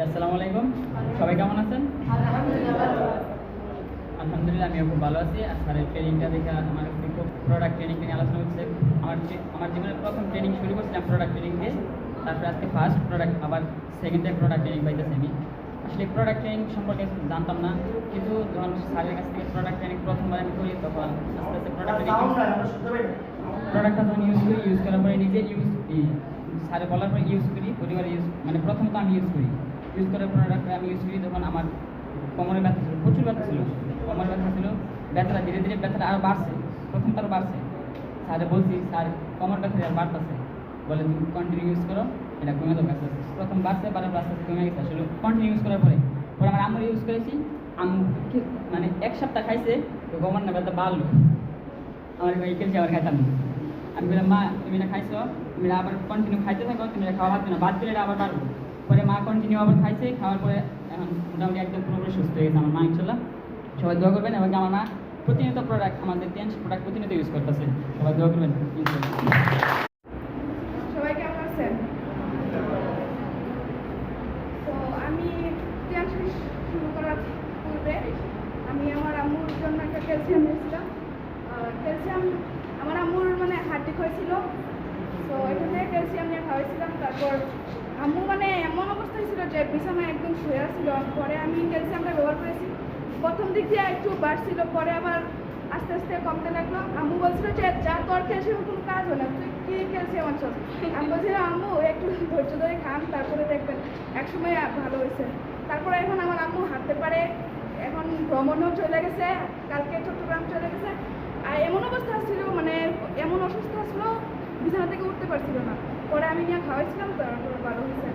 আসসালামু আলাইকুম, সবাই কেমন আছেন? আলহামদুলিল্লাহ, আমিও খুব ভালো আছি। আর স্যারের ট্রেনিংটা দেখে আমার কাছে খুব প্রোডাক্ট ট্রেনিং নিয়ে আলোচনা হচ্ছে। আমার জীবনের প্রথম ট্রেনিং শুরু করছিলাম প্রোডাক্ট ট্রেনিং দিয়ে, তারপরে আজকে ফার্স্ট প্রোডাক্ট, আবার সেকেন্ড টাইম প্রোডাক্ট ট্রেনিং পাইতেছি। আমি আসলে প্রোডাক্ট ট্রেনিং সম্পর্কে জানতাম না, কিন্তু যখন স্যারের কাছ থেকে প্রোডাক্ট ট্রেনিং প্রথমবার আমি করি, তখন আস্তে আস্তে প্রোডাক্টটা যখন ইউজ করার পরে নিজে স্যারে বলার পরে ইউজ করি, পরিবারে মানে প্রথমত আমি ইউজ করার প্রোডাক্ট আমি ইউজ করি, তখন আমার কোমরে ব্যথা ছিল, প্রচুর ব্যথা ছিল, কোমরে ব্যথা ছিল। ব্যথাটা ধীরে ধীরে ব্যথাটা আরও বাড়ছে, প্রথম তারও বাড়ছে। স্যারে বলছি, স্যার কোমর ব্যথা আর বাড়তেছে, বলে তুমি কন্টিনিউ ইউজ করো, এটা কমে দেবো আস্তে আস্তে। প্রথম বাড়ছে, বাড়ার আস্তে আস্তে কমে গেছে। আসলে কন্টিনিউ ইউজ করার পরে আমার আম্মুর ইউজ করেছি, আম্মু মানে এক সপ্তাহ খাইছে, তো কোমর না ব্যথা বাড়লো। আমার এই খেলছি, আবার খাইতাম না। আমি বললাম, মা তুমি না খাইছো, তুমি আবার কন্টিনিউ খাইতে থাকো, তুমি খাওয়া বাদ না, বাদ দিলে এটা আবার বাড়বো। পরে মা কন্টিনিউ আবার খাইছে, খাওয়ার পরে এখন মোটামুটি একদম পুরোপুরি সুস্থ হয়ে গেছে আমার মা, ইনশাল্লাহ। সবাই দোয়া করবেন, এবং আমার মা প্রতিনিয়ত প্রোডাক্ট, আমাদের টেন্স প্রোডাক্ট প্রতিনিয়ত ইউজ করতেছে। সবাই দোয়া করবেন, ইনশাল্লাহ। সবাই কেমন আছেন? তো আমি টেন্স শুরু করার পূর্বে আমি আমার আম্মুর জন্য একটা ক্যালসিয়াম নিয়েছিলাম। ক্যালসিয়াম আমার আম্মুর মানে হার্টে হয়েছিল, তো এটা থেকে ক্যালসিয়াম নিয়ে খাওয়াইছিলাম। তারপর আম্মু মানে এমন অবস্থা ছিল যে বিছানায় একদম শুয়ে আসছিল। পরে আমি ক্যালসিয়ামটা ব্যবহার করেছি। প্রথম দিক দিয়ে একটু বাড়ছিল, পরে আবার আস্তে আস্তে কমতে লাগলো। আম্মু বলছিল যে যা তোর ক্যালসিয়াম কোনো কাজ হয় না, তুই কি ক্যালসিয়াম আনছ? আমি বলছিলাম, আম্মু একটু ধৈর্য ধরে খান, তারপরে দেখবেন একসময় ভালো হয়েছে। তারপরে এখন আমার আম্মু হাঁটতে পারে, এখন ভ্রমণও চলে গেছে, কালকে চট্টগ্রাম চলে গেছে। আর এমন অবস্থা ছিল, মানে এমন অসুস্থ ছিল, বিছানা থেকে উঠতে পারছিল না। পরে আমি নিয়ে খাওয়াইছিলাম, তারপরে ভালো হয়েছে।